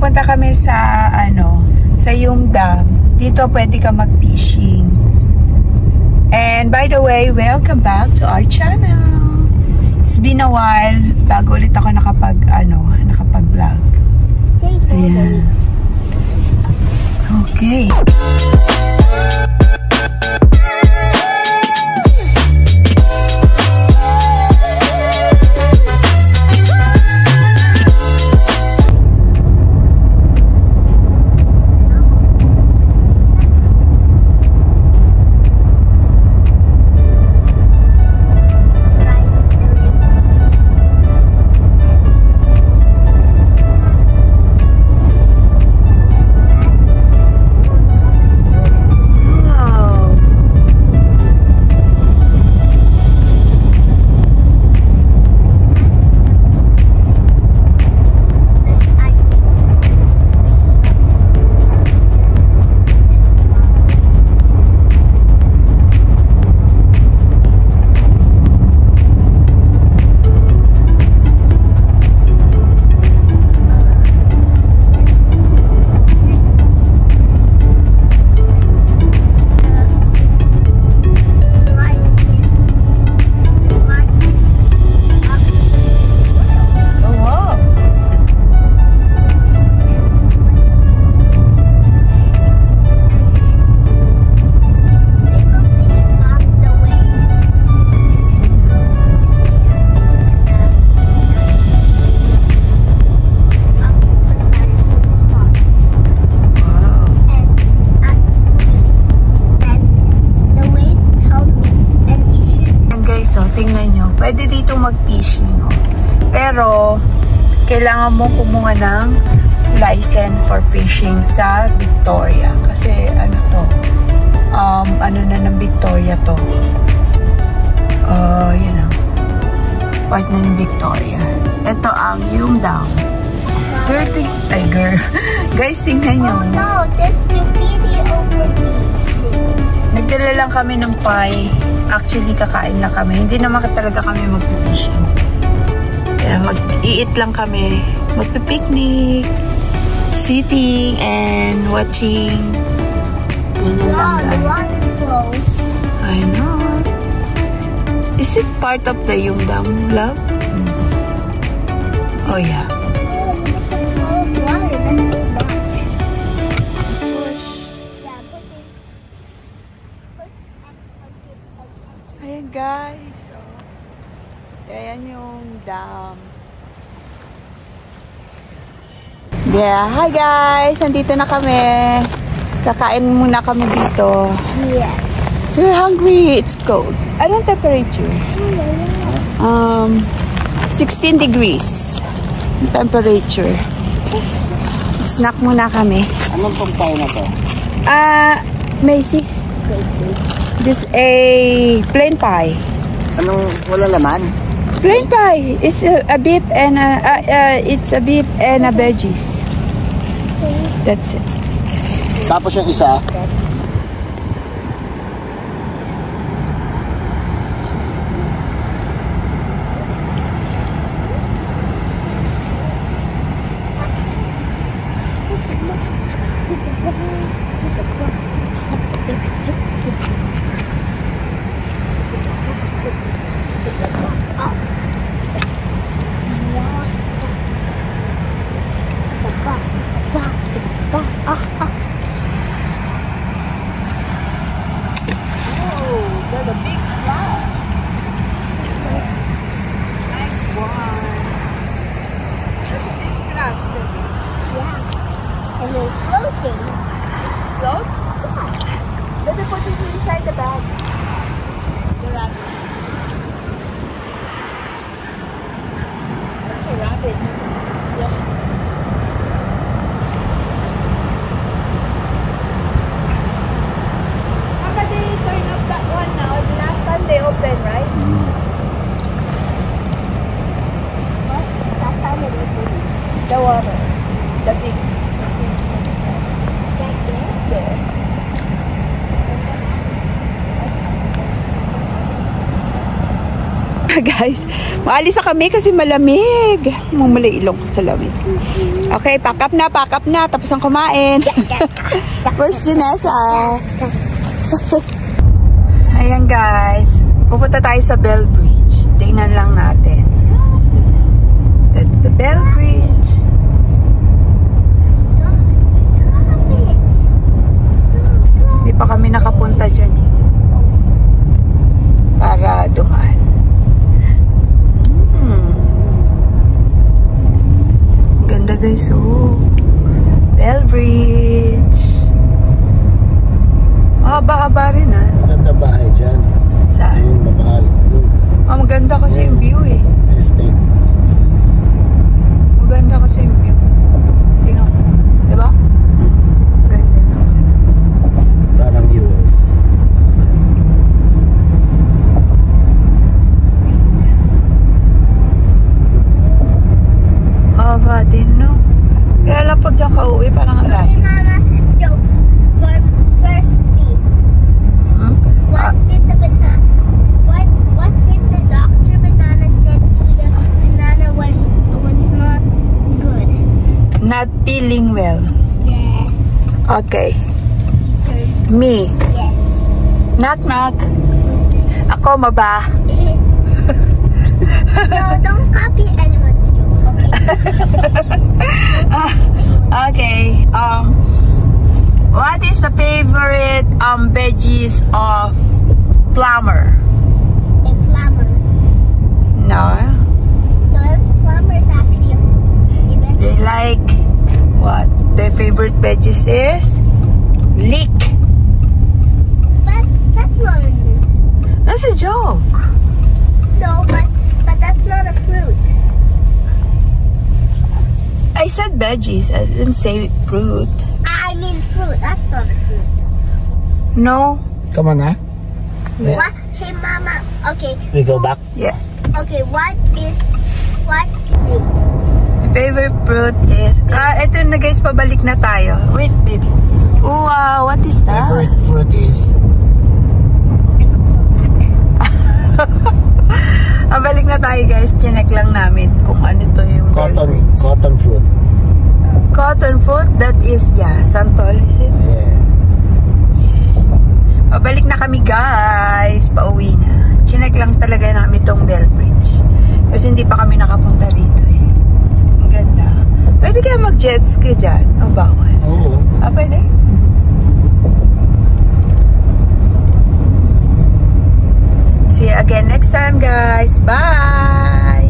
pupunta kami sa sa Yung Dam. Dito pwede ka mag-fishing. And by the way, welcome back to our channel. It's been a while bago ulit ako nakapag-vlog. Ayan. Okay. Pwede dito mag-fishing, no? Pero kailangan mo kumuha ng license for fishing sa Victoria. Kasi ano na ng Victoria to. You know, part na ng Victoria. Ito ang Yung Dam. Girl. Guys, tingnan nyo. Oh no, there's graffiti over here. Nagdala lang kami ng pie. Actually, kakain na kami. Hindi naman talaga kami mag-fishing. Kaya mag-i-eat lang kami. Magpipiknik, sitting, and watching. Ganyan lang, the water's low. I know. Is it part of the Yung Dam, love? Oh, yeah. Oh, look at the flow of water. That's so much. Ayan, guys. Ayan yung dam. Yeah, hi guys. Nandito na kami. Kakain muna kami dito. Yes. We're hungry. It's cold. Anong temperature? 16 degrees. Temperature. Snack muna kami. Anong pong pie na to? Macy. This a plain pie. Anong wala laman? Plain pie. It's a beef and it's a beef and a veggies. That's it. Tapos yung isa? The water. The big. There. Guys, maalis na kami kasi malamig. Mumulay ilong sa lamig. Okay, pack up na. Tapos ang kumain. First, Janessa. Ayan guys, pupunta tayo sa Bell Bridge. Tingnan lang natin. That's the Bell Bridge. Hindi pa kami nakapunta dyan para dumaan. Ganda guys, oh. Bell Bridge. Haba-haba rin, ha? Maganda bahay dyan. Saan? Yung mamahal. Maganda kasi yung view, eh. Estate. Maganda kasi yung view. Tingnan mo. Diba? Ganda naman. Parang US. Haba din, no? Kaya lang pag dyan ka uwi, parang ang Okay, lalim. Mama, jokes. First me. Hmm? What did the Dr. Banana said to the banana when it was not good? Not feeling well. Yeah. Okay. Me. Yes. Knock, knock. Ako, maba. No, don't copy anyone's jokes, okay? Okay. What is the favorite veggies of plumber? A plumber. No. No, plumber is actually a They like what? Their favorite veggies is leek. But that's not a That's a joke. no, but that's not a fruit. I said veggies. I didn't say fruit. I mean fruit. That's not a fruit. No. Come on, ha? Yeah. What? Hey, Mama. Okay. We go back. Yeah. Okay. What fruit? My favorite fruit is ito na guys, pabalik na tayo. Wait, baby. Wow, what is that? Favorite fruit is Balik na tayo guys. Chinek lang namin kung ano to yung cotton fruit. Cotton fruit, that is, santol, is it? Yeah. Pabalik na kami guys. Pauwi na. Chinek lang talaga namin itong Bell Bridge. Kasi hindi pa kami nakapunta rito eh. Ang ganda. Pwede kaya mag-jet ski dyan? O bawal? Oo. Pwede? See you again next time guys. Bye!